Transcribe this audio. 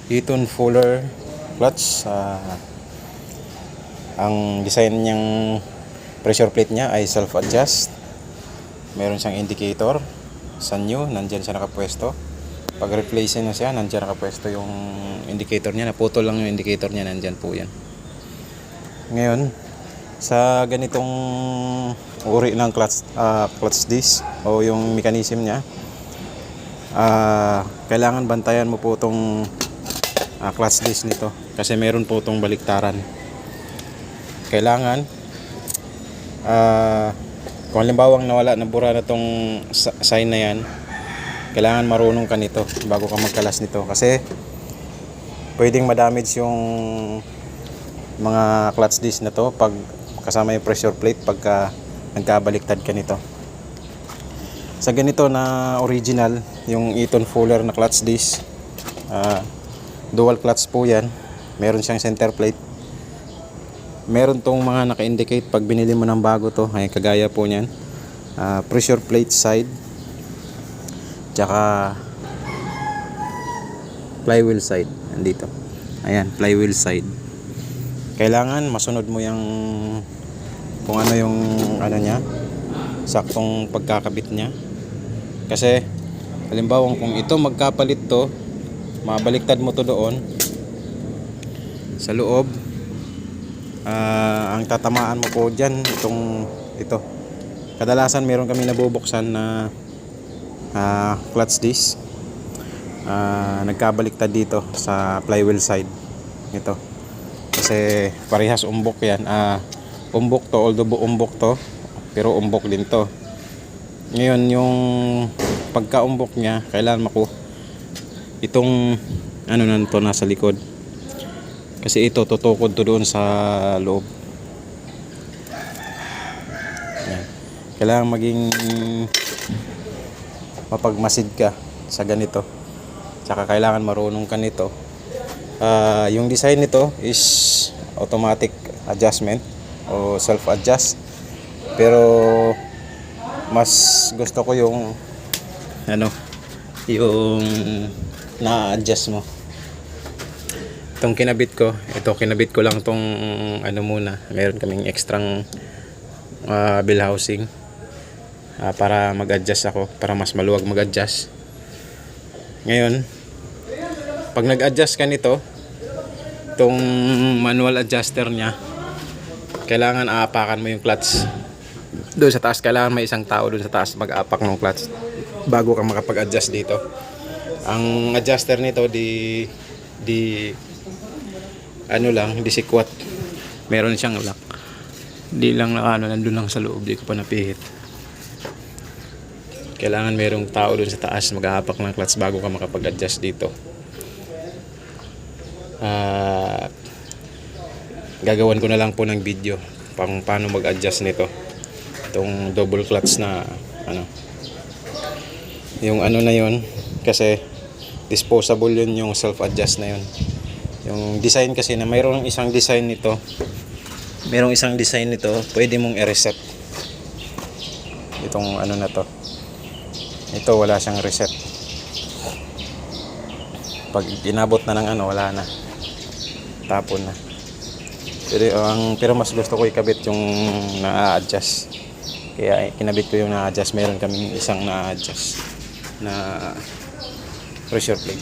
Eaton Fuller clutch. Ang design niyang pressure plate niya ay self-adjust. Meron siyang indicator sa new, nandyan siya nakapwesto. Pag replace na siya, nandyan nakapwesto yung indicator niya. Naputol lang yung indicator niya, nandyan po yan. Ngayon, sa ganitong uri ng clutch disc o yung mechanism niya, kailangan bantayan mo po itong clutch disc nito kasi meron po itong baliktaran. Kailangan kung halimbawa nawala, nabura na itong sign na yan, kailangan marunong ka nito bago ka magkalas nito kasi pwedeng madamage yung mga clutch disc na to pag kasama yung pressure plate pagka nagkabaliktad ka nito. Sa ganito na original, yung Eaton Fuller na clutch disc, dual clutch po yan, meron siyang center plate, meron tong mga naka-indicate pag binili mo ng bago to, ay kagaya po niyan, pressure plate side tsaka flywheel side, nandito, ayan, flywheel side. Kailangan masunod mo yung kung ano yung ano niya, saktong pagkakabit niya. Kasi halimbawa kung ito magkapalit to, mabaliktad mo to doon sa loob, ang tatamaan mo po dyan ito. Kadalasan meron kami nabubuksan na clutch disc, nagkabaliktad dito sa flywheel side ito kasi parehas umbok yan. Umbok to, although umbok to, pero umbok din to. Ngayon yung pagka-umbok niya, kailangan itong ano nanto nasa likod kasi ito tutukod to doon sa loob. Yan. Kailangan maging mapagmasid ka sa ganito, tsaka kailangan marunong ka nito. Yung design nito is automatic adjustment o self-adjust, pero mas gusto ko yung yung na-adjust mo. Itong kinabit ko lang tong muna, meron kaming extrang bell housing para mag-adjust ako, para mas maluwag mag-adjust. Ngayon, pag nag-adjust ka nito, itong manual adjuster nya, kailangan aapakan mo yung clutch doon sa taas. Kailangan may isang tao doon sa taas mag-aapak ng clutch bago ka makapag-adjust dito. Ang adjuster nito di sikwat, meron siyang lock, di lang nandun lang sa loob, di ko pa napihit. Kailangan merong tao doon sa taas mag-aapak ng clutch bago ka makapag-adjust dito. Gagawan ko na lang po ng video paano mag-adjust nito, itong double clutch na yung na yun, kasi disposable yun, yung self-adjust na yun. Yung design kasi na mayroong isang design nito, pwede mong i-reset itong na to. Ito wala siyang reset, pag inabot na ng wala na, tapon na. Pero mas gusto ko ikabit yung na-adjust, kaya kinabit ko yung na-adjust. Meron kaming isang na-adjust na pressure plate.